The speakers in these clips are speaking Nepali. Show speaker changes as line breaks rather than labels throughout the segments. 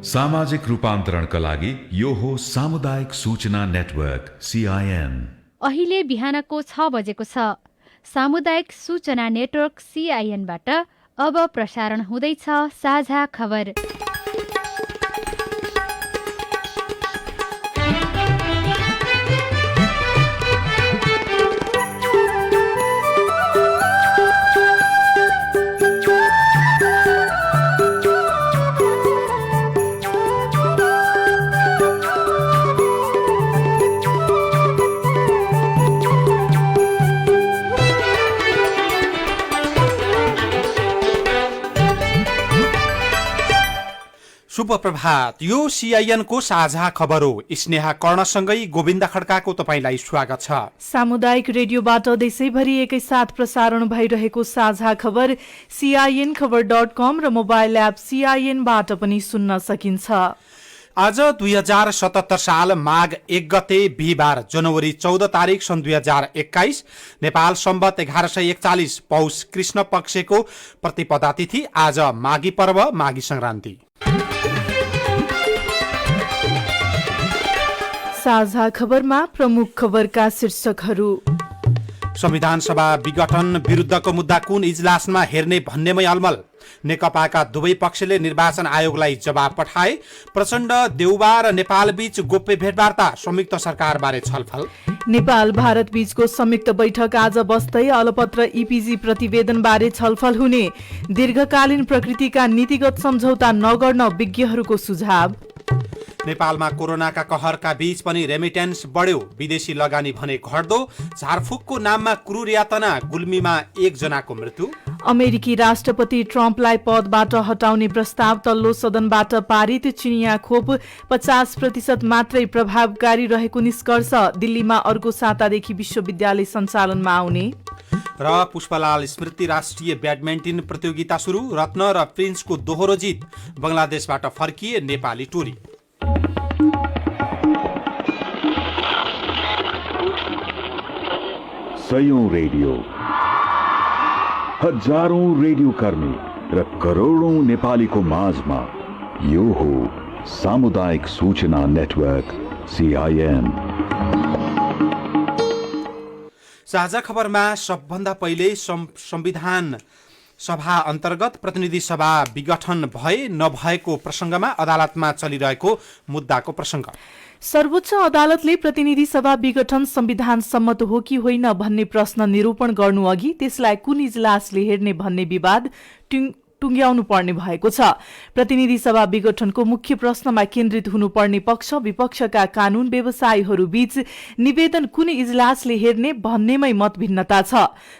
सामाजिक रूपान्तरणका लागि यो हो सामुदायिक सूचना नेटवर्क CIN।
अहिले बिहानको 6 बजेको छ। सामुदायिक सूचना नेटवर्क CIN बाट अब प्रसारण हुँदैछ साझा खबर।
शुभ प्रभात। यो CIN को साझा खबर हो। स्नेहा कर्णसँगै गोविन्द खड्काको तपाईलाई स्वागत छ।
सामुदायिक रेडियोबाट देशैभरि एकैसाथ प्रसारण भइरहेको साझा खबर CINखबर.com र मोबाइल एप CIN-बाट पनि सुन्न सकिन्छ।
आज 2077 साल माघ 1 गते बिहिबार जनवरी 14 तारिक सन् 2021 नेपाल सम्वत 1141 पौष कृष्ण पक्षको प्रतिपदा तिथि। आज माघी पर्व, माघी संक्रान्ति।
साझा खबरमा प्रमुख खबरका शीर्षकहरू।
संविधान सभा विघटन विरुद्धको मुद्दा कुन इजलासमा हेर्ने भन्नेमै अलमल। नेकपाका दुवै पक्षले निर्वाचन आयोगलाई जवाब पठाए। प्रचण्ड, देउबा र नेपाल बीच गोप्य भेटवार्ता, संयुक्त सरकारबारे छलफल।
नेपाल भारत बीचको संयुक्त बैठक आज बस्दै अलपत्र EPG प्रतिवेदनबारे छलफल हुने। दीर्घकालीन प्रकृतिका नीतिगत सम्झौता नगर्न विज्ञहरूको सुझाव।
नेपालमा कोरोनाका कहरका बीच पनि रेमिटेन्स बढ्यो। विदेशी लगानी भने घट्दो। झारफुकको नाममा क्रूर यातना, गुल्मीमा 1 जनाको मृत्यु।
अमेरिकी राष्ट्रपति ट्रम्पलाई पदबाट हटाउने प्रस्ताव तल्लो सदनबाट पारित। चिनिया खोप 50% मात्रै प्रभावकारी रहेको निष्कर्ष। दिल्लीमा अर्को सातादेखि विश्वविद्यालय सञ्चालनमा आउने।
र पुष्पलाल स्मृति राष्ट्रिय ब्याडमिन्टन प्रतियोगिता सुरु। रत्न र प्रिन्सको दोहोरो जित। बंगलादेशबाट फर्किए नेपाली टोली।
सयौं रेडियो, हजारौं रेडियो कर्मी र करोडौं नेपालीको माझमा यो हो सामुदायिक सूचना नेटवर्क CIN।
साझा खबरमा सबभन्दा पहिले संविधान सभा अन्तर्गत प्रतिनिधि सभा विघटन भए नभएको प्रसंगमा अदालतमा चलिरहेको मुद्दाको प्रसंग।
सर्वोच्च अदालतले प्रतिनिधि सभा विघटन संविधान सम्मत हो कि होइन भन्ने प्रश्न निरूपण गर्नु अघि त्यसलाई कुन इजलासले हेर्ने भन्ने विवाद टुङ्ग्याउनु पर्ने भएको छ। प्रतिनिधि सभा विघटनको मुख्य प्रश्नमा केन्द्रित हुनुपर्ने पक्ष विपक्षका कानून व्यवसायीहरू बीच निवेदन कुन इजलासले हेर्ने भन्नेमै मतभिन्नता छ।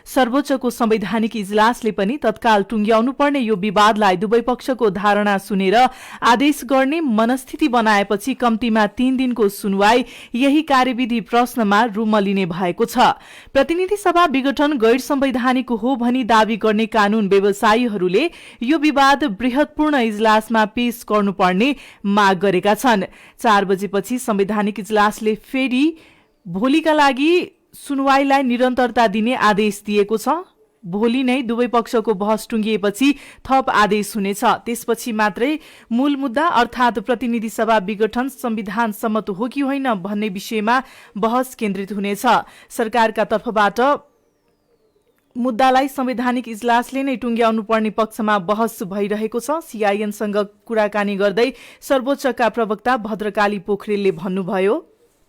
सर्वोच्चको संवैधानिक इजलासले पनि तत्काल टुङ्ग्याउनु पर्ने यो विवादलाई दुवै पक्षको धारणा सुनेर आदेश गर्ने मनस्थिति बनाएपछि कम्तीमा 3 दिनको सुनवाई यही कार्यविधि प्रश्नमा रुमलिने भएको छ। प्रतिनिधि सभा विघटन गैर संवैधानिक हो भनी दावी गर्ने कानून व्यवसायीहरूले यो विवाद बृहत्पूर्ण इजलासमा पेश गर्नुपर्ने माग गरेका छन्। 4 बजेपछि संवैधानिक इजलासले फेरि भोलिका लागि सुनवाईलाई निरन्तरता दिने आदेश दिएको छ। भोलि नै दुवै पक्षको बहस टुङ्गिएपछि थप आदेश हुनेछ। त्यसपछि मात्रै मूल मुद्दा अर्थात् प्रतिनिधि सभा विघटन संविधान सम्मत हो कि होइन भन्ने विषयमा बहस केन्द्रित हुनेछ। सरकारका तर्फबाट मुद्दालाई संवैधानिक इजलासले नै टुङ्ग्याउनु पर्ने पक्षमा बहस भइरहेको छ। CIN-सँग कुराकानी गर्दै सर्वोच्चका प्रवक्ता भद्रकाली पोखरेलले भन्नुभयो,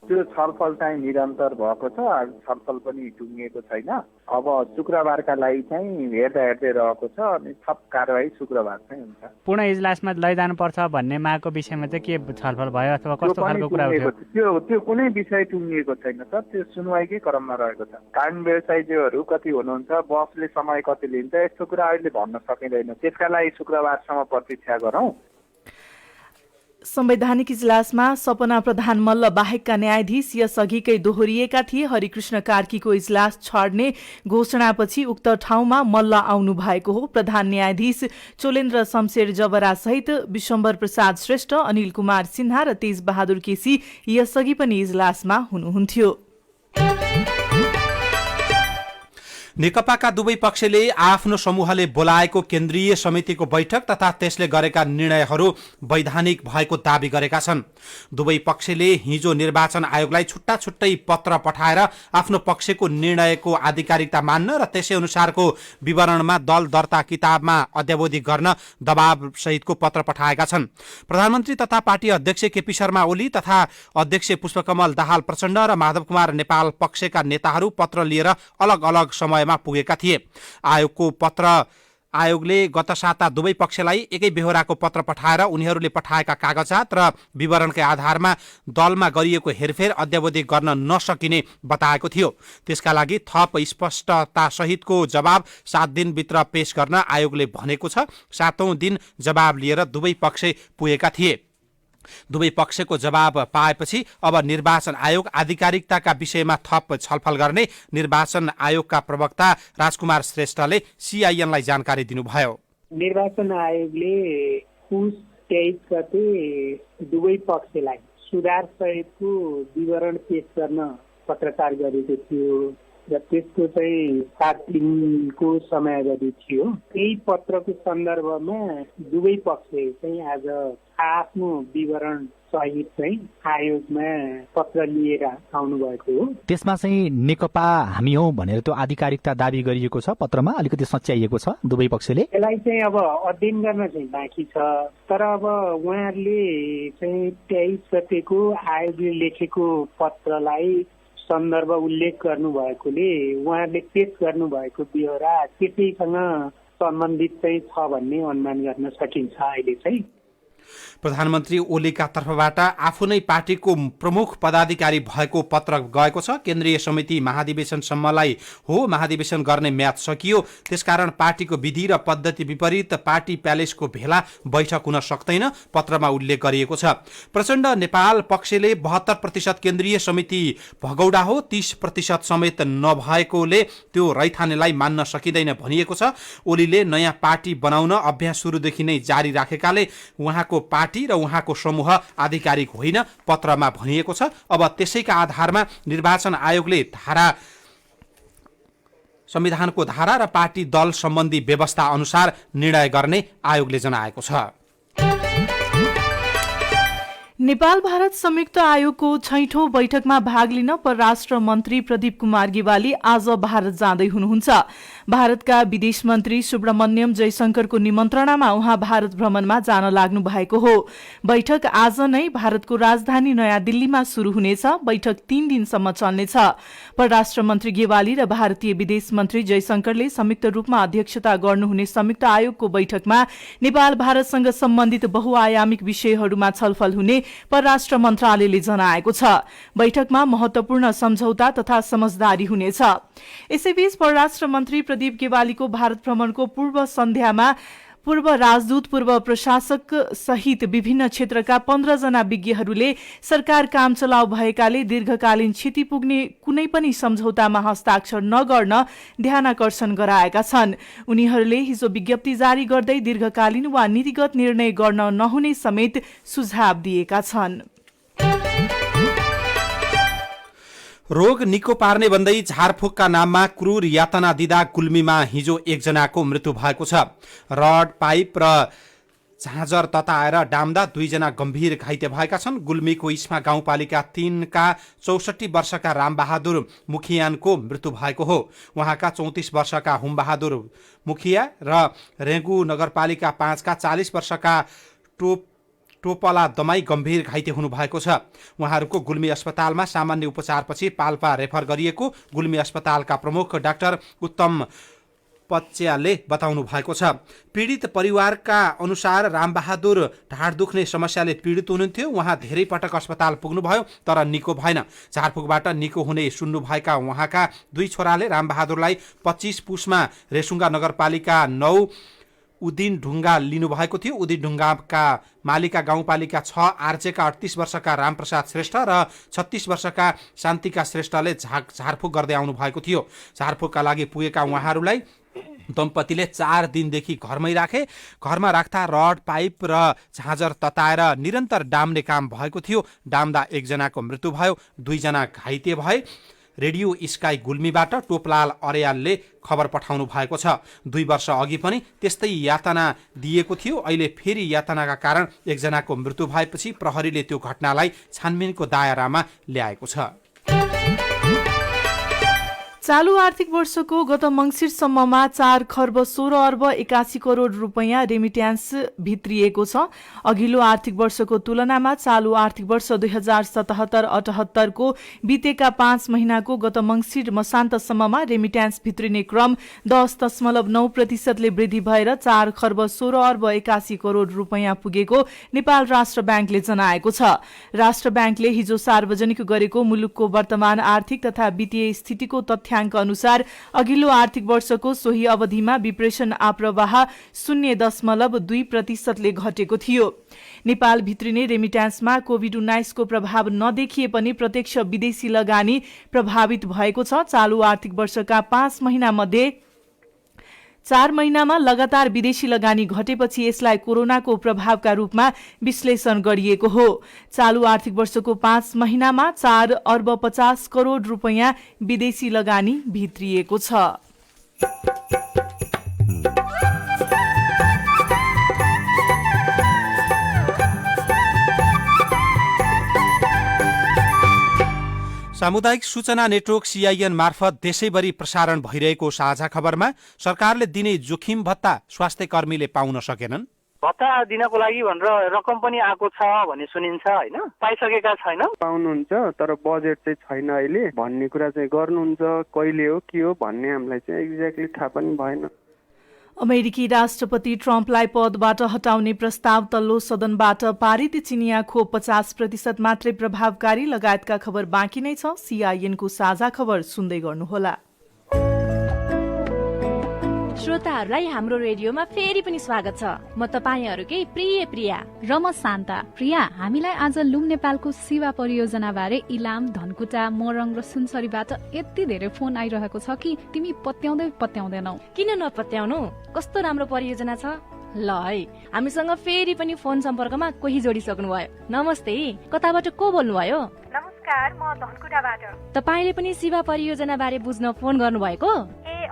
त्यो छलफल चाहिँ निरन्तर भएको छ। छलफल पनि टुङ्गिएको छैन। अब शुक्रबारका लागि चाहिँ हेर्दै रहेको छ अनि थप कारबाही शुक्रबार चाहिँ हुन्छ।
पूर्ण इजलासमा लैजानुपर्छ भन्ने मागको विषयमा चाहिँ के छलफल भयो अथवा कस्तो खालको कुरा उठ्यो?
त्यो कुनै विषय टुङ्गिएको छैन सर। त्यो सुनवाईकै क्रममा रहेको छ। कानुन व्यवसायीहरू कति हुनुहुन्छ, बसले समय कति लिन्छ, यस्तो कुरा अहिले भन्न सकिँदैन। त्यसका लागि शुक्रबारसम्म प्रतीक्षा गरौँ।
संवैधानिक इजलासमा सपना प्रधान मल्ल बाहेकका न्यायाधीश यसअघिकै दोहोरिएका थिए। हरिकृष्ण कार्कीको इजलास छाड्ने घोषणापछि उक्त ठाउँमा मल्ल आउनु भएको हो। प्रधान न्यायाधीश चोलेन्द्र शमशेर जबरा सहित विश्वम्भर प्रसाद श्रेष्ठ, अनिल कुमार सिन्हा र तेज बहादुर केसी यसअघि पनि इजलासमा हुनुहुन्थ्यो।
नेकपाका दुवै पक्षले आफ्नो समूहले बोलाएको केन्द्रीय समितिको बैठक तथा त्यसले गरेका निर्णयहरू वैधानिक भएको दावी गरेका छन्। दुवै पक्षले हिजो निर्वाचन आयोगलाई छुट्टा छुट्टै पत्र पठाएर आफ्नो पक्षको निर्णयको आधिकारिकता मान्न र त्यसै अनुसारको विवरणमा दल दर्ता किताबमा अद्यावधि गर्न दबाव सहितको पत्र पठाएका छन्। प्रधानमन्त्री तथा पार्टी अध्यक्ष केपी शर्मा ओली तथा अध्यक्ष पुष्पकमल दाहाल प्रचण्ड र माधव कुमार नेपाल पक्षका नेताहरू पत्र लिएर अलग अलग समय पुगेका थिए। आयोगले गत साता दुवै पक्षलाई एकै बेहोराको पत्र पठाएर उनीहरूले पठाएका कागजात र विवरणकै आधारमा दलमा गरिएको हेरफेर अद्यावधि गर्न नसकिने बताएको थियो। त्यसका लागि थप स्पष्टता सहितको जवाब 7 दिनभित्र पेश गर्न आयोगले भनेको छ। 7औं दिन जवाब लिएर दुवै पक्ष पुगेका थिए। दुवै पक्षको जवाब पाएपछि अब निर्वाचन आयोग आधिकारिकताका विषयमा थप छलफल गर्ने निर्वाचन आयोगका प्रवक्ता राजकुमार श्रेष्ठले सीआईएनलाई जानकारी दिनुभयो।
निर्वाचन आयोगले पुस 23 गते दुवै पक्षलाई सुधार सहितको विवरण पेश गर्न पत्रचार गरेको थियो र त्यसको चाहिँ 7 दिनको समय अवधि थियो। यही पत्रको सन्दर्भमा दुवै पक्ष चाहिँ आज आफ्नो विवरण सहित चाहिँ आयोगमा पत्र लिएर आउनु भएको हो।
त्यसमा चाहिँ नेकपा हामी हौ भनेर त्यो आधिकारिकता दावी गरिएको छ। पत्रमा अलिकति सच्याइएको छ दुवै पक्षले।
यसलाई चाहिँ अब अध्ययन गर्न चाहिँ बाँकी छ। तर अब उहाँहरूले चाहिँ 23 गतेको आयोगले लेखेको पत्रलाई सन्दर्भ उल्लेख गर्नुभएकोले उहाँहरूले पेश गर्नुभएको बेहोरा त्यसैसँग सम्बन्धित चाहिँ छ भन्ने अनुमान गर्न सकिन्छ। अहिले चाहिँ
प्रधानमन्त्री ओलीका तर्फबाट आफू नै पार्टीको प्रमुख पदाधिकारी भएको पत्र गएको छ। केन्द्रीय समिति महाधिवेशनसम्मलाई हो, महाधिवेशन गर्ने म्याद सकियो, त्यसकारण पार्टीको विधि र पद्धति विपरीत पार्टी प्यालेसको भेला बैठक हुन सक्दैन पत्रमा उल्लेख गरिएको छ। प्रचण्ड नेपाल पक्षले 72% केन्द्रीय समिति भगौडा हो, 30% समेत नभएकोले त्यो रैथानेलाई मान्न सकिँदैन भनिएको छ। ओलीले नयाँ पार्टी बनाउन अभ्यास सुरुदेखि नै जारी राखेकाले उहाँको पार्टी र उहाँको समूह आधिकारिक होइन पत्रमा भनिएको छ। अब त्यसैका आधारमा निर्वाचन आयोगले संविधानको धारा र पार्टी दल सम्बन्धी व्यवस्था अनुसार निर्णय गर्ने आयोगले जनाएको छ।
नेपाल भारत संयुक्त आयोगको 6औं बैठकमा भाग लिन परराष्ट्र मन्त्री प्रदीप कुमार गेवाली आज भारत जाँदै हुनुहुन्छ। भारतका विदेश मन्त्री सुब्रमण्यम जयशंकरको निमन्त्रणामा उहाँ भारत भ्रमणमा जान लाग्नु भएको हो। बैठक आज नै भारतको राजधानी नयाँ दिल्लीमा शुरू हुनेछ। बैठक 3 दिनसम्म चल्नेछ। परराष्ट्र मन्त्री गेवाली र भारतीय विदेश मन्त्री जयशंकरले संयुक्त रूपमा अध्यक्षता गर्नुहुने संयुक्त आयोगको बैठकमा नेपाल भारतसँग सम्बन्धित बहुआयामिक विषयहरूमा छलफल हुने परराष्ट्र मन्त्रालयले जनाएको छ। बैठकमा महत्वपूर्ण सम्झौता तथा समझदारी हुनेछ। यसैबीच परराष्ट्र मन्त्री प्रदीप गेवालीको भारत भ्रमणको पूर्व सन्ध्यामा पूर्व राजदूत, पूर्व प्रशासक सहित विभिन्न क्षेत्रका 15 जना विज्ञहरूले सरकार काम चलाउ भएकाले दीर्घकालीन क्षति पुग्ने कुनै पनि सम्झौतामा हस्ताक्षर नगर्न ध्यानाकर्षण गराएका छन्। उनीहरूले हिजो विज्ञप्ति जारी गर्दै दीर्घकालीन वा नीतिगत निर्णय गर्न नहुने समेत सुझाव दिएका छन्।
रोग निको पार्ने भन्दै झारफुकका नाममा क्रूर यातना दिँदा गुल्मीमा हिजो 1 जनाको मृत्यु भएको छ। रड, पाइप र झाँझर तताएर डाम्दा 2 जना गम्भीर घाइते भएका छन्। गुल्मीको इस्मा गाउँपालिका 3 का 64 वर्षका रामबहादुर मुखियानको मृत्यु भएको हो। उहाँका 34 वर्षका हुमबहादुर मुखिया र रेगु नगरपालिका 5 का 40 वर्षका टोपला दमाई गम्भीर घाइते हुनुभएको छ। उहाँहरूको गुल्मी अस्पतालमा सामान्य उपचारपछि पाल्पा रेफर गरिएको गुल्मी अस्पतालका प्रमुख डाक्टर उत्तम पच्याले बताउनु भएको छ। पीडित परिवारका अनुसार रामबहादुर ढाड दुख्ने समस्याले पीडित हुनुहुन्थ्यो। उहाँ धेरै पटक अस्पताल पुग्नुभयो तर निको भएन। झारफुकबाट निको हुने सुन्नुभएका उहाँका 2 छोराले रामबहादुरलाई 25 पुसमा रेसुङ्गा नगरपालिका 9 उदिन ढुङ्गा लिनुभएको थियो। उदिन ढुङ्गाका मालिका गाउँपालिका 6 आर्चेका 38 वर्षका रामप्रसाद श्रेष्ठ र 36 वर्षका शान्तिका श्रेष्ठले झारफुक गर्दै आउनु भएको थियो। झारफुकका लागि पुगेका उहाँहरूलाई दम्पतिले 4 दिनदेखि घरमै राखे। घरमा राख्दा रड पाइप र झाँझर तताएर निरन्तर डाम्ने काम भएको थियो। डाम्दा 1 जनाको मृत्यु भयो, 2 जना घाइते भए। रेडियो स्काई गुल्मीबाट टोपलाल अर्यालले खबर पठाउनु भएको छ। 2 वर्ष अघि पनि त्यस्तै यातना दिएको थियो। अहिले फेरि यातनाका कारण 1 जनाको मृत्यु भएपछि प्रहरीले त्यो घटनालाई छानबिनको दायरामा ल्याएको छ।
चालू आर्थिक वर्षको गत मङ्सिरसम्ममा 4 खर्ब 16 अर्ब 81 करोड रुपैयाँ रेमिट्यान्स भित्रिएको छ। अघिल्लो आर्थिक वर्षको तुलनामा चालू आर्थिक वर्ष 2077-78 को बितेका 5 महिनाको गत मङ्सिर मसान्तसम्ममा रेमिट्यान्स भित्रिने क्रम 10.9% वृद्धि भएर 4 खर्ब 16 अर्ब 81 करोड रुपैयाँ पुगेको नेपाल राष्ट्र ब्याङ्कले जनाएको छ। राष्ट्र ब्याङ्कले हिजो सार्वजनिक गरेको मुलुकको वर्तमान आर्थिक तथा वित्तीय स्थितिको तथ्याङ्क अनुसार अघिल्लो आर्थिक वर्षको सोही अवधिमा विप्रेषण आप्रवाह 0.2% ले घटेको थियो। नेपाल भित्रिने रेमिट्यान्समा कोभिड-19 को प्रभाव नदेखिए पनि प्रत्यक्ष विदेशी लगानी प्रभावित भएको छ। चालू आर्थिक वर्षका 5 महिना मध्ये 4 महिनामा लगातार विदेशी लगानी घटेपछि यसलाई कोरोनाको प्रभावका रूपमा विश्लेषण गरिएको हो। चालू आर्थिक वर्षको 5 महिनामा 4 अर्ब 50 करोड रुपैयाँ विदेशी लगानी भित्रिएको छ।
सामुदायिक सूचना नेटवर्क CIN मार्फत देशैभरि प्रसारण भइरहेको साझा खबरमा सरकारले दिने जोखिम भत्ता स्वास्थ्य कर्मीले पाउन सकेनन्।
भत्ता दिनको लागि भनेर रकम पनि आएको छ भन्ने सुनिन्छ हैन, पाइसकेका छैन।
पाउनुहुन्छ तर बजेट चाहिँ छैन अहिले भन्ने कुरा चाहिँ गर्नुहुन्छ। कहिले हो के हो भन्ने हामीलाई चाहिँ एक्ज्याक्टली थाहा पनि भएन।
अमेरिकी राष्ट्रपति ट्रम्पलाई पदबाट हटाउने प्रस्ताव तल्लो सदनबाट पारित। चिनिया खोप 50% मात्रै प्रभावकारी लगायतका खबर बाँकी नै छ। CIN को साझा खबर सुन्दै गर्नुहोला।
श्रोताहरूलाई हाम्रो रेडियोमा फेरि पनि स्वागत छ। म तपाईहरुकै प्रिय प्रिया
र म शान्ता। प्रिया, हामीलाई आज लुम नेपालको सेवा परियोजना बारे इलाम, धनकुटा, मोरङ र सुनसरीबाट यति धेरै फोन आइरहेको छ कि तिमी पत्याउँदैनौ।
किन नपत्याउनु? कस्तो राम्रो परियोजना छ। ल है, हामीसँग फेरि पनि फोन सम्पर्कमा कोही जोडिसक्नु भयो। नमस्ते, कताबाट को बोल्नुभयो?
नमस्कार, म धनकुटाबाट।
तपाईले पनि सेवा परियोजना बारे बुझ्न फोन गर्नुभएको?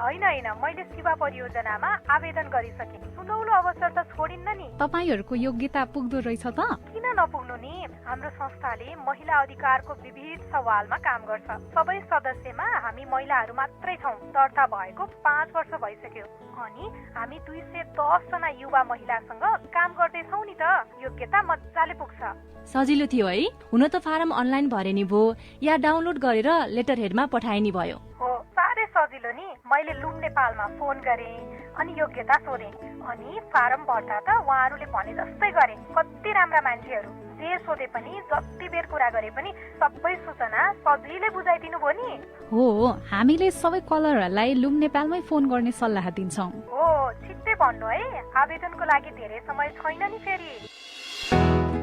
होइन, मैले सेवा परियोजनामा आवेदन गरिसके। सुनौलो अवसर त छोडिन्न नि।
तपाईहरुको योग्यता पुग्दो रहेछ त?
किन नपुग्नु नि? हाम्रो संस्थाले महिला अधिकारको विविध सवालमा काम गर्छ। सबै सदस्यमा हामी महिलाहरू मात्रै छौं। दर्ता भएको 5 वर्ष भइसक्यो अनि हामी 210 जना युवा महिलासँग काम गर्दैछौं नि त। योग्यता मजाले पुग्छ।
सजिलो थियो है? हुन त फारम अनलाइन भरे नि भो या डाउनलोड गरेर लेटर हेडमा पठाइनी भयो।
हो, साह्रै सजिलो नि। मैले लुम नेपालमा फोन गरे अनि योग्यता सोधे अनि फारम भर्दा त उहाँहरूले भने जस्तै गरे। कति राम्रा मान्छेहरू, जे सोधे पनि जति बेर कुरा गरे पनि सबै सूचना सजिलै बुझाइदिनु भयो नि।
हो, हामीले सबै कलरहरूलाई लुम नेपालमै फोन गर्ने सल्लाह दिन्छौं।
हो, छिट्टै भन्नु है, आवेदनको लागि धेरै समय छैन नि फेरि।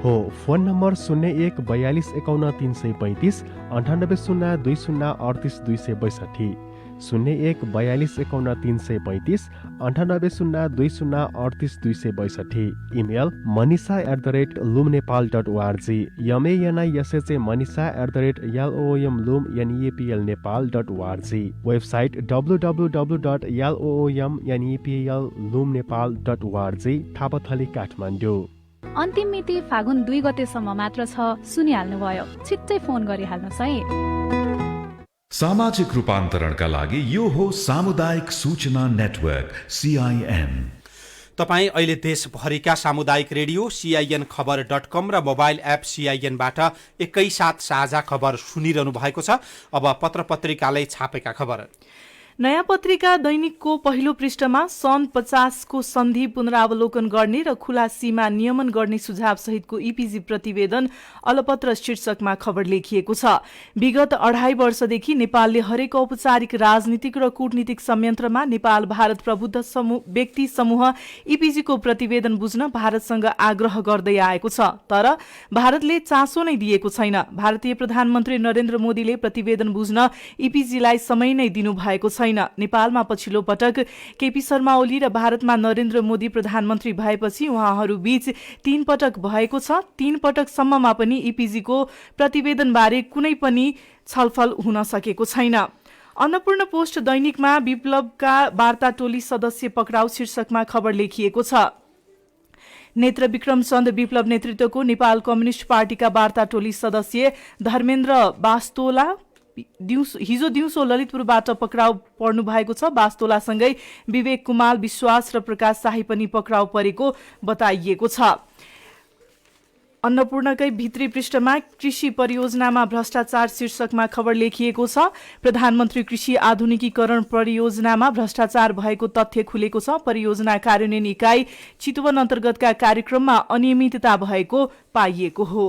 हो, phone number 01 42 51 335 98 0 20 38 262 01 42 51 335 98 0 20 38 262। Email manisha@lumnepal.org manisha@manisha@lomnepal.org। Website www.lomnepal.org। Thapathali Kathmandu.
अन्तिम मिति फागुन 2 गतेसम्म मात्र छ। सुनिहाल्नुभयो, छिट्टै फोन गरिहाल्नुहोस् है।
सामाजिक रूपान्तरणका लागि यो हो सामुदायिक सूचना नेटवर्क CIN।
तपाईँ अहिले देशभरिका सामुदायिक रेडियो CIN खबर.com र मोबाइल एप CIN-बाट एकैसाथ साझा खबर सुनिरहनु भएको छ। अब पत्र पत्रिकाले छापेका खबर।
नयाँ पत्रिका दैनिकको पहिलो पृष्ठमा सन् 50 को सन्धि पुनरावलोकन गर्ने र खुला सीमा नियमन गर्ने सुझाव सहितको ईपीजी प्रतिवेदन अलपत्र शीर्षकमा खबर लेखिएको छ। विगत 2.5 वर्षदेखि नेपालले हरेक औपचारिक राजनीतिक र कूटनीतिक संयन्त्रमा नेपाल भारत प्रबुद्ध व्यक्ति समूह ईपीजीको प्रतिवेदन बुझ्न भारतसँग आग्रह गर्दै आएको छ, तर भारतले चासो नै दिएको छैन। भारतीय प्रधानमन्त्री नरेन्द्र मोदीले प्रतिवेदन बुझ्न ईपीजीलाई समय नै दिनुभएको छैन। नेपालमा पछिल्लो पटक केपी शर्मा ओली र भारतमा नरेन्द्र मोदी प्रधानमन्त्री भएपछि उहाँहरू बीच 3 पटक भएको छ। 3 पटकसम्ममा पनि ईपीजीको प्रतिवेदनबारे कुनै पनि छलफल हुन सकेको छैन। अन्नपूर्ण पोस्ट दैनिकमा विप्लवका वार्ता टोली सदस्य पक्राउ शीर्षकमा खबर लेखिएको छ। नेत्र विक्रम चन्द विप्लव नेतृत्वको नेपाल कम्युनिष्ट पार्टीका वार्ता टोली सदस्य धर्मेन्द्र बास्तोला हिजो दिउँसो ललितपुरबाट पक्राउ पर्नु भएको छ। बास्तोलासँगै विवेक कुमार विश्वास र प्रकाश शाही पनि पक्राउ परेको बताइएको छ। अन्नपूर्णकै भित्री पृष्ठमा कृषि परियोजनामा भ्रष्टाचार शीर्षकमा खबर लेखिएको छ। प्रधानमन्त्री कृषि आधुनिकीकरण परियोजनामा भ्रष्टाचार भएको तथ्य खुलेको छ। परियोजना कार्यान्वयन इकाइ चितवन अन्तर्गतका कार्यक्रममा अनियमितता भएको पाइएको हो।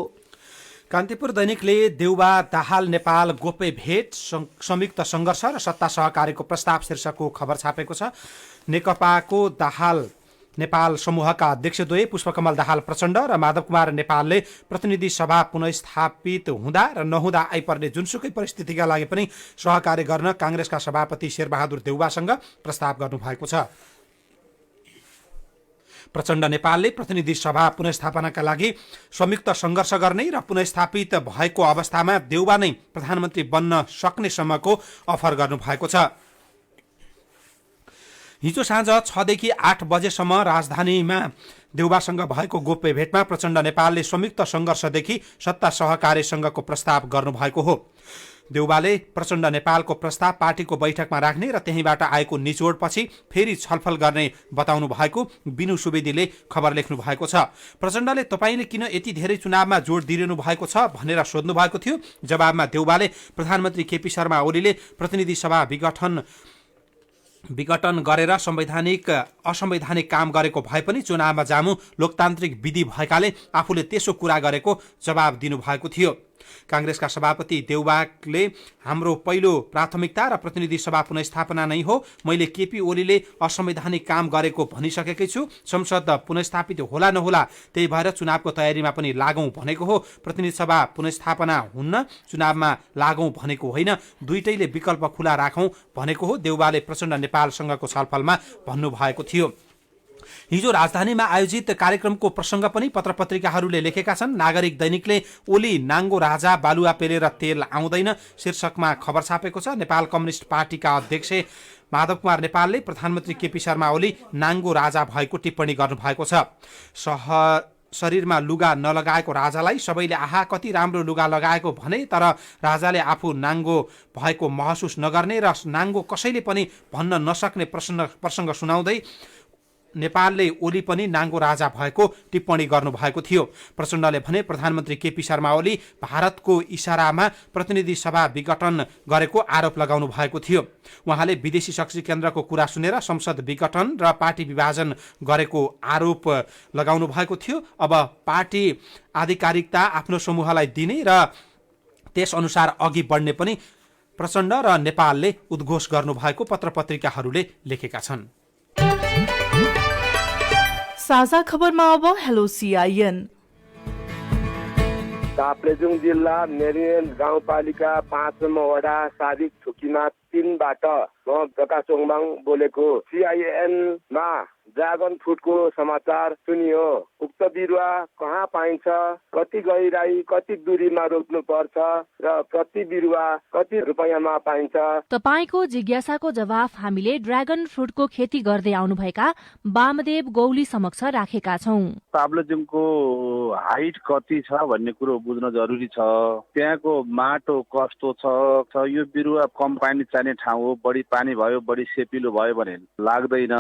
कान्तिपुर दैनिकले देउबा दाहाल नेपाल गोप्य भेट संयुक्त सङ्घर्ष र सत्ता सहकारीको प्रस्ताव शीर्षकको खबर छापेको छ। नेकपाको दाहाल नेपाल समूहका अध्यक्षद्वय पुष्पकमल दाहाल प्रचण्ड र माधव कुमार नेपालले प्रतिनिधि सभा पुनस्थापित हुँदा र नहुँदा आइपर्ने जुनसुकै परिस्थितिका लागि पनि सहकार्य गर्न काङ्ग्रेसका सभापति शेरबहादुर देउबासँग प्रस्ताव गर्नुभएको छ। प्रचण्ड नेपालले प्रतिनिधि सभा पुनस्थापनाका लागि संयुक्त सङ्घर्ष गर्ने र पुनस्थापित भएको अवस्थामा देउबा नै प्रधानमन्त्री बन्न सक्ने सम्मको अफर गर्नुभएको छ। हिजो साँझ 6 देखि 8 बजेसम्म राजधानीमा देउबासँग भएको गोप्य भेटमा प्रचण्ड नेपालले संयुक्त सङ्घर्षदेखि सत्ता सहकारीसँगको प्रस्ताव गर्नुभएको हो। देउबाले प्रचण्ड नेपालको प्रस्ताव पार्टीको बैठकमा राख्ने र त्यहीँबाट आएको निचोडपछि फेरि छलफल गर्ने बताउनु भएको बिनु सुवेदीले खबर लेख्नु भएको छ। प्रचण्डले तपाईँले किन यति धेरै चुनावमा जोड दिइरहनु भएको छ भनेर सोध्नु भएको थियो। जवाबमा देउबाले प्रधानमन्त्री केपी शर्मा ओलीले प्रतिनिधि सभा विघटन गरेर असंवैधानिक काम गरेको भए पनि चुनावमा जानु लोकतान्त्रिक विधि भएकाले आफूले त्यसो कुरा गरेको जवाब दिनुभएको थियो। काङ्ग्रेसका सभापति देउबाले हाम्रो पहिलो प्राथमिकता र प्रतिनिधि सभा पुनस्थापना नै हो। मैले केपी ओलीले असंवैधानिक काम गरेको भनिसकेकै छु। संसद पुनस्थापित होला नहोला त्यही भएर चुनावको तयारीमा पनि लागौँ भनेको हो। प्रतिनिधि सभा पुनस्थापना हुन्न, चुनावमा लागौँ भनेको होइन। दुईटैले विकल्प खुला राखौँ भनेको हो, देउबाले प्रचण्ड नेपालसँगको छलफलमा भन्नुभएको थियो। हिजो राजधानीमा आयोजित कार्यक्रमको प्रसङ्ग पनि पत्रपत्रिकाहरूले लेखेका छन्। नागरिक दैनिकले ओली नाङ्गो राजा बालुवा पेलेर तेल आउँदैन शीर्षकमा खबर छापेको छ। नेपाल कम्युनिष्ट पार्टीका अध्यक्ष माधव कुमार नेपालले प्रधानमन्त्री केपी शर्मा ओली नाङ्गो राजा भएको टिप्पणी गर्नुभएको छ। शरीरमा लुगा नलगाएको राजालाई सबैले आहा कति राम्रो लुगा लगाएको भने, तर राजाले आफू नाङ्गो भएको महसुस नगर्ने र नाङ्गो कसैले पनि भन्न नसक्ने प्रसङ्ग सुनाउँदै नेपालले ओली पनि नाङ्गो राजा भएको टिप्पणी गर्नुभएको थियो। प्रचण्डले भने प्रधानमन्त्री केपी शर्मा ओली भारतको इसारामा प्रतिनिधि सभा विघटन गरेको आरोप लगाउनु भएको थियो। उहाँले विदेशी शक्ति केन्द्रको कुरा सुनेर संसद विघटन र पार्टी विभाजन गरेको आरोप लगाउनु भएको थियो। अब पार्टी आधिकारिकता आफ्नो समूहलाई दिने र त्यसअनुसार अघि बढ्ने पनि प्रचण्ड र नेपालले उद्घोष गर्नुभएको पत्रपत्रिकाहरूले लेखेका छन्।
साझा खबरमा अब हेलो सिआइएन।
ताप्लेजुङ जिल्ला मेरिनेन गाउँपालिका 5 नम्बर वडा सादिक थुकीमा 3 बाट म प्रकाश चोङबाङ बोलेको। सिआइएनमा ड्रागन फ्रुटको समाचार सुनियो। उक्त बिरुवा कहाँ पाइन्छ, कति गहिराई कति दूरीमा रोप्नु पर्छ र प्रति बिरुवा कति रुपैयाँमा पाइन्छ।
तपाईको जिज्ञासाको जवाफ हामीले ड्रागन फ्रुटको खेती गर्दै आउनुभएका वामदेव गौली समक्ष राखेका छौं।
ताप्लेजुङको हाइट कति छ भन्ने कुरो बुझ्न जरुरी छ। त्यहाँको माटो कस्तो छ, यो बिरुवा कम पानी चाहिने ठाउँ हो, बढी पानी भयो बढी सेपिलो भयो भने लाग्दैन।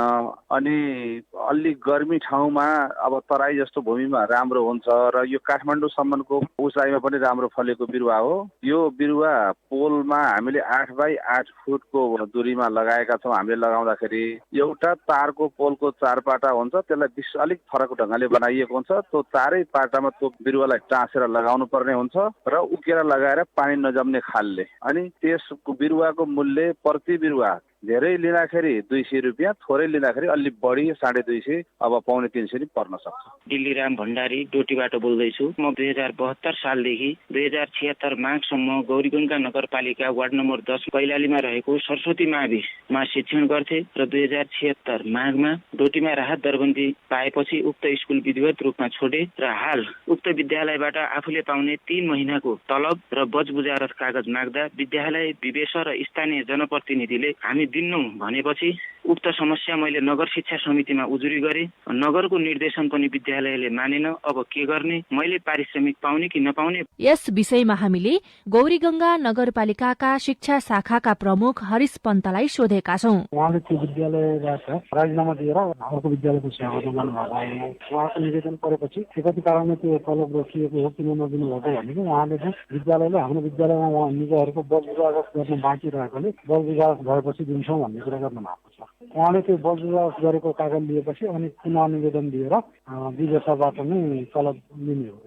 अनि अलि गर्मी ठाउँमा अब तराई जस्तो भूमिमा राम्रो हुन्छ र यो काठमाडौँसम्मको उचाइमा पनि राम्रो फलेको बिरुवा हो। यो बिरुवा पोलमा हामीले 8 बाई 8 फुटको दूरीमा लगाएका छौँ। हामीले लगाउँदाखेरि एउटा तारको पोलको 4 पाटा हुन्छ, त्यसलाई अलिक फरक ढङ्गले बनाइएको हुन्छ। त्यो 4 पाटामा त्यो बिरुवालाई टाँसेर लगाउनु पर्ने हुन्छ र उकेर लगाएर पानी नजम्ने खालले। अनि त्यसको बिरुवाको मूल्य प्रति बिरुवा धेरै लिँदाखेरि 200 रुपियाँ, थोरै लिँदाखेरि अलि बढी 250, अब 250 नि पर्न सक्छ।
दिल्लीराम भण्डारी डोटीबाट बोल्दैछु। म 2072 सालदेखि 2076 माघसम्म गौरीगङ्गा नगरपालिका वार्ड नम्बर 10 कैलालीमा रहेको सरस्वती माविमा शिक्षण गर्थे र 2076 माघमा डोटीमा राहत दरबन्दी पाएपछि उक्त स्कुल विधिवत रूपमा छोडे र हाल उक्त विद्यालयबाट आफूले पाउने 3 महिनाको तलब र बजबुजार कागज माग्दा विद्यालय विवेश र स्थानीय जनप्रतिनिधिले हामी दिन्नौ भनेपछि उक्त समस्या मैले नगर शिक्षा समितिमा उजुरी गरे। नगरको निर्देशन पनि विद्यालयले मानेन। अब के गर्ने? मैले पारिश्रमिक पाउने कि नपाउने?
यस विषयमा हामीले गौरीगङ्गा नगरपालिकाका शिक्षा शाखाका प्रमुख हरिश पन्तलाई सोधेका छौं।
उहाँले त्यो विद्यालयबाट राजीनामा दिएर अर्को विद्यालयको सेवा गर्न भन्नुभयो। उहाँको निवेदन परेपछि कति कारणले त्यो तलब रोकिएको हो, किन नदिनु भएको भनेको उहाँले चाहिँ विद्यालयले हाम्रो विद्यालयमा उहाँ निकायहरूको बल विभाग गर्न बाँकी रहेकोले बल विभाग भएपछि दिन्छौँ भन्ने कुरा गर्नु भएको छ। उहाँले त्यो बल विभाग गरेको कागज लिएपछि अनि पुनः निवेदन दिएर विदेशबाट नै तलब लिने हो।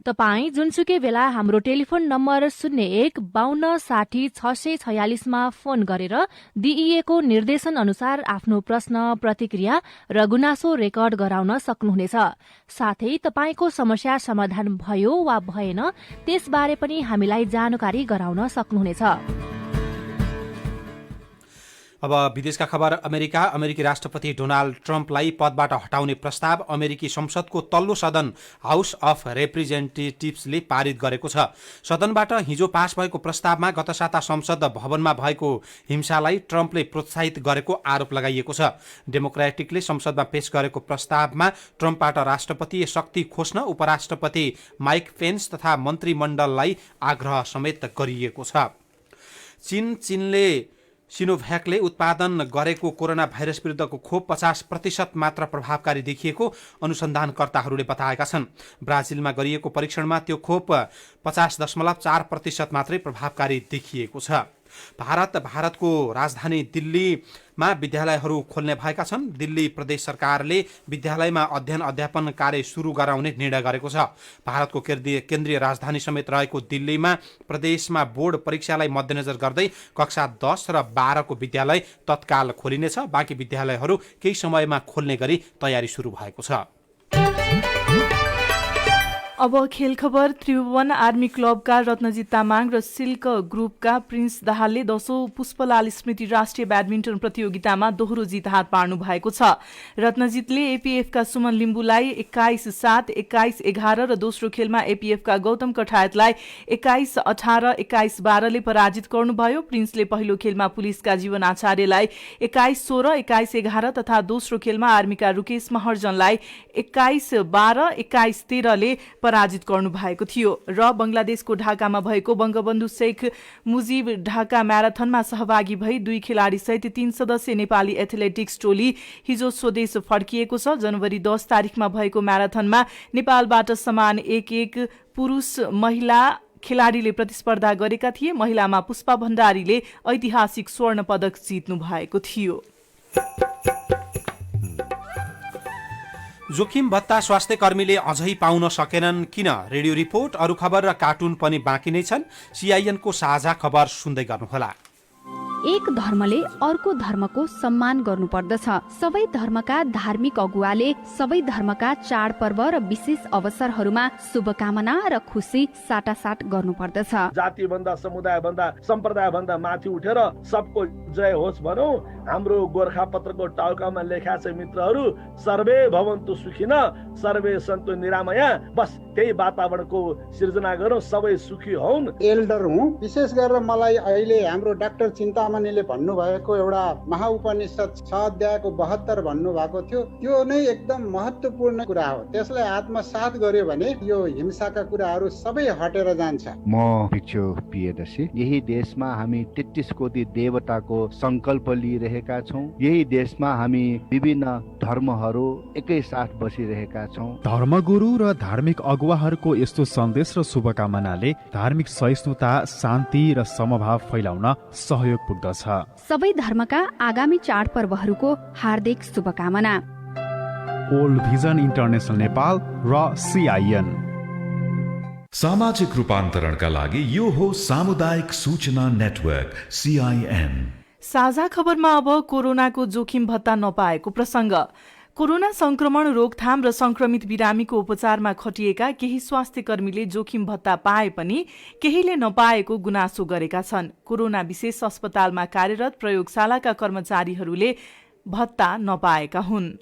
तपाई जुनसुकै बेला हाम्रो टेलिफोन नम्बर 01 मा फोन गरेर दिइएको निर्देशन अनुसार आफ्नो प्रश्न, प्रतिक्रिया र गुनासो रेकर्ड गराउन सक्नुहुनेछ। साथै तपाईको समस्या समाधान भयो वा भएन त्यसबारे पनि हामीलाई जानकारी गराउन सक्नुहुनेछ।
अब विदेशका खबर। अमेरिकी राष्ट्रपति डोनाल्ड ट्रम्पलाई पदबाट हटाउने प्रस्ताव अमेरिकी संसदको तल्लो सदन हाउस अफ रिप्रेजेन्टेटिभ्सले पारित गरेको छ। सदनबाट हिजो पास भएको प्रस्तावमा गत साता संसद भवनमा भएको हिंसालाई ट्रम्पले प्रोत्साहित गरेको आरोप लगाइएको छ। डेमोक्रेटिकले संसदमा पेश गरेको प्रस्तावमा ट्रम्पबाट राष्ट्रपतीय शक्ति खोज्न उपराष्ट्रपति माइक पेन्स तथा मन्त्रीमण्डललाई आग्रह समेत गरिएको छ। चीनले सिनोभ्याकले उत्पादन गरेको कोरोना भाइरस विरुद्धको खोप 50% मात्र प्रभावकारी देखिएको अनुसन्धानकर्ताहरूले बताएका छन्। ब्राजिलमा गरिएको परीक्षणमा त्यो खोप 50.4% मात्रै प्रभावकारी देखिएको छ। भारतको राजधानी दिल्लीमा विद्यालयहरू खोल्ने भएका छन्। दिल्ली प्रदेश सरकारले विद्यालयमा अध्ययन अध्यापन कार्य सुरु गराउने निर्णय गरेको छ। भारतको केन्द्रीय राजधानी समेत रहेको दिल्लीमा प्रदेशमा बोर्ड परीक्षालाई मध्यनजर गर्दै कक्षा 10 र 12 को विद्यालय तत्काल खोलिनेछ। बाँकी विद्यालयहरू केही समयमा खोल्ने गरी तयारी सुरु भएको छ।
अब खेल खबर। त्रिभुवन आर्मी क्लबका रत्नजित तामाङ र सिल्क ग्रुपका प्रिन्स दाहालले 10औं पुष्पलाल स्मृति राष्ट्रिय ब्याडमिन्टन प्रतियोगितामा दोहोरो जित हात पार्नु भएको छ। रत्नजितले एपीएफका सुमन लिम्बुलाई 21-7, 21-11 र दोस्रो खेलमा एपीएफका गौतम कठायतलाई 21-18, 21-12 ले पराजित गर्नुभयो। प्रिन्सले पहिलो खेलमा पुलिसका जीवन आचार्यलाई 21-16, 21-11 तथा दोस्रो खेलमा आर्मीका रुकेश महर्जनलाई 21-12, 21-13 ले पराजित गर्नु भएको थियो। र बंगलादेशको ढाकामा भएको बंगबन्धु शेख मुजिब ढाका म्याराथनमा सहभागी भई 2 खेलाडी सहित 3 सदस्यीय नेपाली एथलेटिक्स टोली हिजो स्वदेश फर्किएको छ। जनवरी 10 तारिखमा भएको म्याराथनमा नेपालबाट समान 1-1 पुरुष महिला खेलाडीले प्रतिस्पर्धा गरेका थिए। महिलामा पुष्पा भण्डारीले ऐतिहासिक स्वर्ण पदक जित्नु भएको थियो।
जोखिम भत्ता स्वास्थ्य कर्मीले अझै पाउन सकेनन् किन? रेडियो रिपोर्ट, अरू खबर र कार्टुन पनि बाँकी नै छन्। सीआईएन को साझा खबर सुन्दै गर्नुहोला।
एक धर्मले अर्को धर्मको सम्मान गर्नुपर्दछ। सबै धर्मका धार्मिक अगुवाले सबै धर्मका चाडपर्व र विशेष अवसरहरूमा शुभकामना र खुसी साटासाट गर्नुपर्दछ।
जाति भन्दा, समुदाय भन्दा, सम्प्रदाय भन्दा माथि उठेर सबको जय होस् भनौं। हाम्रो गोरखापत्रको टाउकामा लेखा छ मित्रहरू, सर्वे भवन्तु सुखिन सर्वे सन्तु निरामया। बस त्यही वातावरणको सिर्जना गरौँ, सबै सुखी हौन्।
एल्डर हुँ, विशेष गरेर मलाई अहिले हाम्रो डाक्टर चिन्तामणिले भन्नुभएको एउटा महाउपनिषद 6 अध्यायको 72 भन्नुभएको थियो, त्यो नै एकदम महत्त्वपूर्ण कुरा हो। त्यसलाई आत्मसात गर्यो भने यो हिंसाका कुराहरू सबै हटेर जान्छ।
म भिक्षु प्रियदर्शी। यही देशमा हामी 33 कोटी देवताको संकल्प लिइरहेका छौँ। यही देशमा हामी विभिन्न धर्महरू एकैसाथ बसिरहेका छौँ।
धर्मगुरु र धार्मिक अगुवाहरूको यस्तो सन्देश र शुभकामनाले धार्मिक सहिष्णुता, शान्ति र समभाव फैलाउन सहयोग पुग्दछ।
सबै धर्मका आगामी चाडपर्वहरूको हार्दिक शुभकामना।
ओल्ड भिजन इन्टरनेशनल नेपाल र CIN।
सामाजिक रूपान्तरणका लागि यो हो सामुदायिक सूचना नेटवर्क CIN।
साझा खबरमा अब कोरोनाको जोखिम भत्ता नपाएको प्रसंग। कोरोना संक्रमण रोकथाम र संक्रमित बिरामीको उपचारमा खटिएका केही स्वास्थ्य कर्मीले जोखिम भत्ता पाए पनि केहीले नपाएको गुनासो गरेका छन्। कोरोना विशेष अस्पतालमा कार्यरत प्रयोगशालाका कर्मचारीहरूले भत्ता नपाएका हुन्।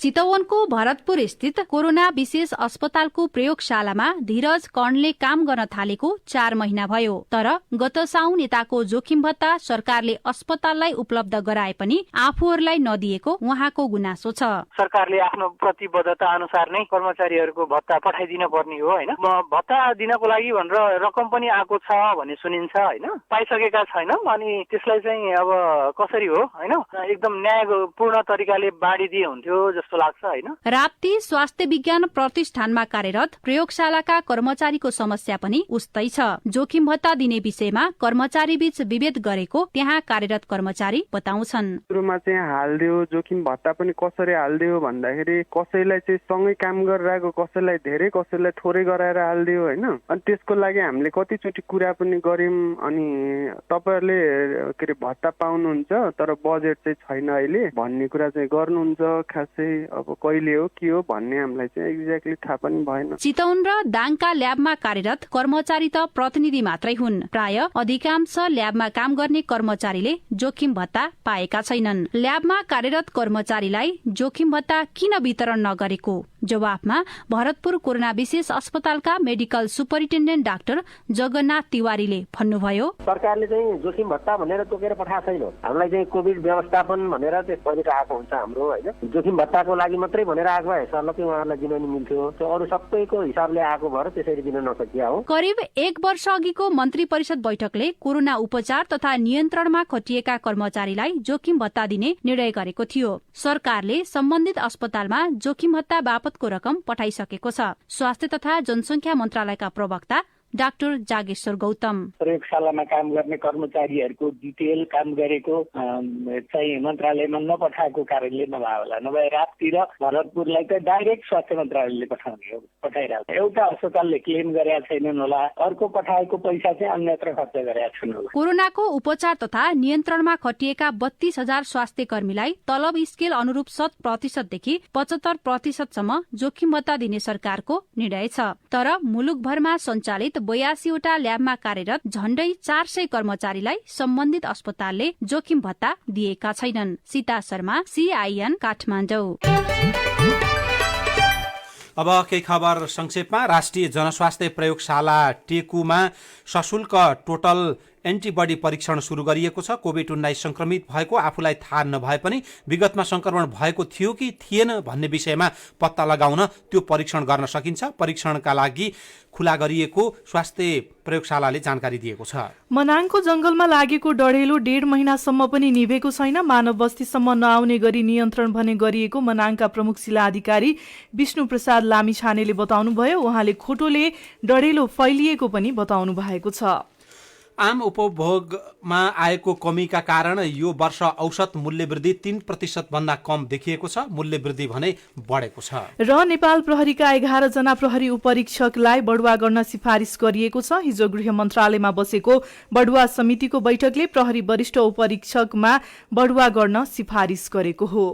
चितवनको भरतपुर स्थित कोरोना विशेष अस्पतालको प्रयोगशालामा धीरज कर्णले काम गर्न थालेको 4 महिना भयो। तर गत साउन यताको जोखिम भत्ता सरकारले अस्पताललाई उपलब्ध गराए पनि आफूहरूलाई नदिएको उहाँको गुनासो छ।
सरकारले आफ्नो प्रतिबद्धता अनुसार नै कर्मचारीहरूको भत्ता पठाइदिन पर्ने हो हैन। भत्ता दिनको लागि भनेर रकम पनि आएको छ भन्ने सुनिन्छ हैन। पाइसकेका छैनौं अनि त्यसलाई चाहिँ अब कसरी हो हैन, एकदम न्यायपूर्ण तरिकाले बाँडिदिए हुन्थ्यो जस्तो लाग्छ हैन।
राप्ती स्वास्थ्य विज्ञान प्रतिष्ठानमा कार्यरत प्रयोगशालाका कर्मचारीको समस्या पनि उस्तै छ। जोखिम भत्ता दिने विषयमा कर्मचारी बीच विभेद गरेको त्यहाँ कार्यरत कर्मचारी बताउँछन्।
सुरुमा चाहिँ हाल्दियो, जोखिम भत्ता पनि कसरी हाल्दियो भन्दाखेरि कसैलाई चाहिँ सँगै काम गरिरहेको कसैलाई धेरै कसैलाई थोरै गराएर हाल्दियो हैन। अनि त्यसको लागि हामीले कतिचोटि कुरा पनि गर्यौं। अनि तपाईहरुले के रे भत्ता पाउनुहुन्छ तर बजेट चाहिँ छैन अहिले भन्ने कुरा चाहिँ गर्नुहुन्छ। खासै अब कहिले हो के हो भन्ने हामीलाई चाहिँ एक्ज्याक्टली थाहा पनि भएन।
चितवन र दाङका ल्याबमा कार्यरत कर्मचारी त प्रतिनिधि मात्रै हुन्। प्राय अधिकांश ल्याबमा काम गर्ने कर्मचारीले जोखिम भत्ता पाएका छैनन्। ल्याबमा कार्यरत कर्मचारीलाई जोखिम भत्ता किन वितरण नगरेको जवाफमा भरतपुर कोरोना विशेष अस्पतालका मेडिकल सुपरिन्टेन्डेन्ट डाक्टर जगन्नाथ तिवारीले भन्नुभयो,
सरकारले चाहिँ जोखिम भत्ता भनेर तोकेर पठाएको छैन। हामीलाई चाहिँ कोभिड व्यवस्थापन भनेर चाहिँ आएको हुन्छ हाम्रो हैन। जोखिम भत्ताको लागि मात्रै भनेर आएको भए सल्लकै उहाँहरूलाई दिन नि मिल्थ्यो। त्यो अरू सबैको हिसाबले आएको भएर त्यसरी दिन नसकिया हो।
करिब 1 वर्ष अघिको मन्त्री परिषद बैठकले कोरोना उपचार तथा नियन्त्रणमा खटिएका कर्मचारीलाई जोखिम भत्ता दिने निर्णय गरेको थियो। सरकारले सम्बन्धित अस्पतालमा जोखिम भत्ता बापतको रकम पठाइसकेको छ। स्वास्थ्य तथा जनसंख्या मन्त्रालयका प्रवक्ता डाक्टर जागेश्वर गौतम,
प्रयोगशालामा काम गर्ने कर्मचारीहरूको डिटेल काम गरेको चाहिँ मन्त्रालयमा नपठाएको कारणले नभए होला, नभए राततिर भरतपुरलाई त डाइरेक्ट स्वास्थ्य मन्त्रालयले पठाउने हो, पठाइरहेको। एउटा अस्पतालले क्लेम गरेका छैनन् होला, अर्को पठाएको पैसा चाहिँ अन्यत्र खर्च गरेका छन् होला।
कोरोनाको उपचार तथा नियन्त्रणमा खटिएका 32,000 स्वास्थ्य कर्मीलाई तलब स्केल अनुरूप 100% देखि 75% सम्म जोखिम भत्ता दिने सरकारको निर्णय छ। तर मुलुकभरमा सञ्चालित 82 वटा ल्याबमा कार्यरत झण्डै 400 कर्मचारीलाई सम्बन्धित अस्पतालले जोखिम भत्ता दिएका छैनन्। सीता शर्मा, CIN काठमाडौँ।
अब केही खबर संक्षेपमा। राष्ट्रिय जनस्वास्थ्य प्रयोगशाला टेकुमा सशुल्क टोटल एन्टिबडी परीक्षण शुरू गरिएको छ। कोभिड-19 संक्रमित भएको आफूलाई थाहा नभए पनि विगतमा संक्रमण भएको थियो कि थिएन भन्ने विषयमा पत्ता लगाउन त्यो परीक्षण गर्न सकिन्छ। परीक्षणका लागि खुला गरिएको स्वास्थ्य प्रयोगशालाले जानकारी दिएको छ।
मनाङको जंगलमा लागेको डढेलो 1.5 महिनासम्म पनि निभेको छैन। मानव बस्तीसम्म नआउने गरी नियन्त्रण भने गरिएको मनाङका प्रमुख जिल्ला अधिकारी विष्णु प्रसाद लामिछानेले बताउनुभयो। उहाँले खोटोले डढेलो फैलिएको पनि बताउनु भएको छ।
आम उपभोगमा आएको कमीका कारण यो वर्ष औसत मूल्य वृद्धि 3% भन्दा कम देखिएको छ। मूल्य वृद्धि भने बढेको छ। र
नेपाल प्रहरीका 11 जना प्रहरी उपरीक्षकलाई बढुवा गर्न सिफारिस गरिएको छ। हिजो गृह मन्त्रालयमा बसेको बढुवा समितिको बैठकले प्रहरी वरिष्ठ उपरीक्षकमा बढुवा गर्न सिफारिस गरेको हो।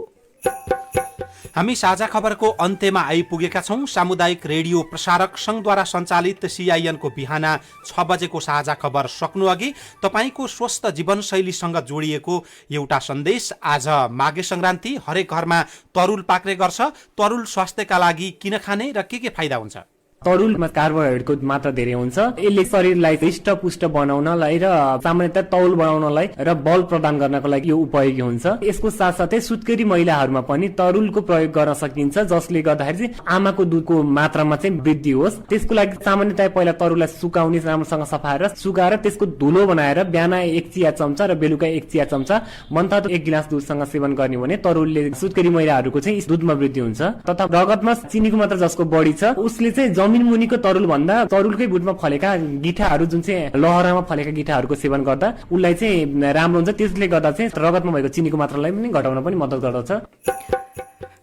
हामी साझा खबरको अन्त्यमा आइपुगेका छौं। सामुदायिक रेडियो प्रसारक संघद्वारा सञ्चालित CIN को बिहान 6 बजेको साझा खबर सक्नु अघि तपाईको स्वस्थ जीवनशैलीसँग जोडिएको एउटा सन्देश। आज माघे संक्रान्ति, हरेक घरमा तरुल पाक्ने गर्छ। तरुल स्वास्थ्यका लागि किन खाने र के फाइदा हुन्छ?
तरुलमा कार्बोहाइड्रेटको मात्रा धेरै हुन्छ। यसले शरीरलाई हृष्टपुष्ट बनाउनलाई र सामान्यतः तौल बढाउनलाई र बल प्रदान गर्नको लागि यो उपयोगी हुन्छ। यसको साथसाथै सुत्केरी महिलाहरूमा पनि तरुलको प्रयोग गर्न सकिन्छ, जसले गर्दाखेरि चाहिँ आमाको दुधको मात्रामा चाहिँ वृद्धि होस्। त्यसको लागि सामान्यतः पहिला तरुललाई सुकाउने, राम्रोसँग सफाएर सुकाएर त्यसको धुलो बनाएर बिहान 1 चिया चम्चा र बेलुका 1 चिया चम्चा मन्थातो 1 गिलास दुधसँग सेवन गर्ने भने तरुलले सुत्केरी महिलाहरूको चाहिँ दुधमा वृद्धि हुन्छ। तथा रगतमा चिनीको मात्रा जसको बढी छ उसले चाहिँ जमिन मुनिको तरुल भन्दा तरुलकै बुटमा फलेका गिठाहरू, जुन चाहिँ लहरामा फलेका गिठाहरूको सेवन गर्दा उसलाई चाहिँ राम्रो हुन्छ। त्यसले गर्दा चाहिँ रगतमा भएको चिनीको मात्रालाई पनि घटाउन पनि मद्दत गर्दछ।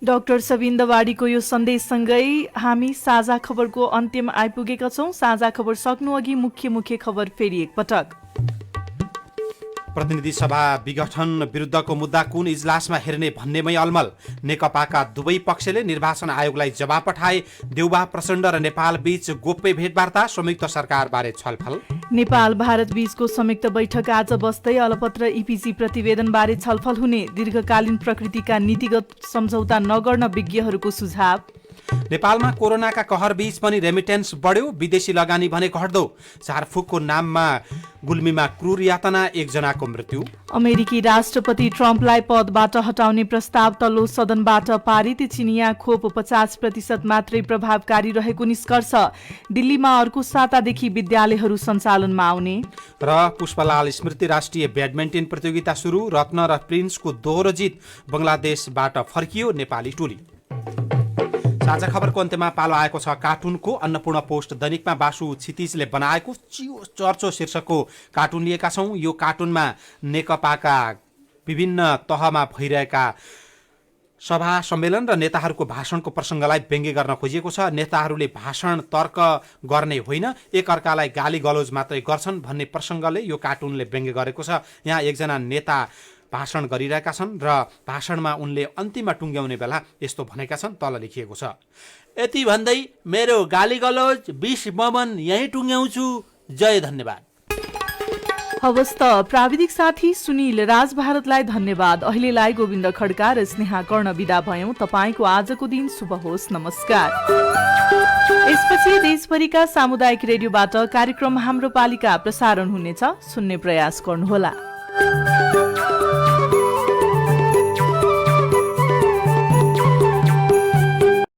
डाक्टर सबिन दवाडीको यो सन्देशसँगै हामी साझा खबरको अन्त्यमा आइपुगेका छौं। साझा खबर सक्नु अघि मुख्य खबर फेरि एकपटक।
प्रतिनिधि सभा विघटन विरुद्धको मुद्दा कुन इजलासमा हेर्ने भन्नेमै अलमल। नेकपाका दुवै पक्षले निर्वाचन आयोगलाई जवाब पठाए। देउबा प्रचण्ड र नेपाल बीच गोप्य भेटवार्ता, संयुक्त सरकारबारे छलफल।
नेपाल भारत बीचको संयुक्त बैठक आज बस्दै अलपत्र इपिजी प्रतिवेदनबारे छलफल हुने। दीर्घकालीन प्रकृतिका नीतिगत सम्झौता नगर्न विज्ञहरूको सुझाव।
नेपालमा कोरोनाका कहर बीच पनि रेमिटेन्स बढ्यो, विदेशी लगानी भने घट्दो। झारफुकको नाममा गुल्मीमा क्रूर यातना, 1 जनाको मृत्यु।
अमेरिकी राष्ट्रपति ट्रम्पलाई पदबाट हटाउने प्रस्ताव तल्लो सदनबाट पारित। चिनिया खोप 50% मात्रै प्रभावकारी रहेको निष्कर्ष। दिल्लीमा अर्को सातादेखि विद्यालयहरू सञ्चालनमा आउने।
र पुष्पलाल स्मृति राष्ट्रिय ब्याडमिन्टन प्रतियोगिता सुरु। रत्न र प्रिन्सको दोहोरो जित। बंगलादेशबाट फर्कियो नेपाली टोली। साझा खबरको अन्त्यमा पालो आएको छ कार्टुनको। अन्नपूर्ण पोस्ट दैनिकमा बासु क्षितिजले बनाएको चर्चो शीर्षकको कार्टुन लिएका छौं। यो कार्टुनमा नेकपाका विभिन्न तहमा भइरहेका सभा सम्मेलन र नेताहरूको भाषणको प्रसङ्गलाई व्यङ्ग्य गर्न खोजिएको छ। नेताहरूले भाषण तर्क गर्ने होइन, एकअर्कालाई गाली गलौज मात्रै गर्छन् भन्ने प्रसङ्गले यो कार्टुनले व्यङ्ग्य गरेको छ। यहाँ एकजना नेता भाषण गरिरहेका छन् र भाषणमा उनले अन्तिममा टुङ्ग्याउने बेला यस्तो भनेका छन्, तल लेखिएको छ। यति भन्दै मेरो गाली गलौज 20 बमन यही टुङ्ग्याउँछु। जय धन्यवाद।
हवस् त प्राविधिक साथी सुनिल राज भारतलाई धन्यवाद। अहिलेलाई गोविन्द खड्का र स्नेहा कर्ण विदा भयौं। तपाईको आजको दिन शुभ होस्। नमस्कार। यसपछि देशभरिका सामुदायिक रेडियोबाट कार्यक्रम हाम्रो पालिका प्रसारण हुनेछ। सुन्ने प्रयास गर्नुहोला।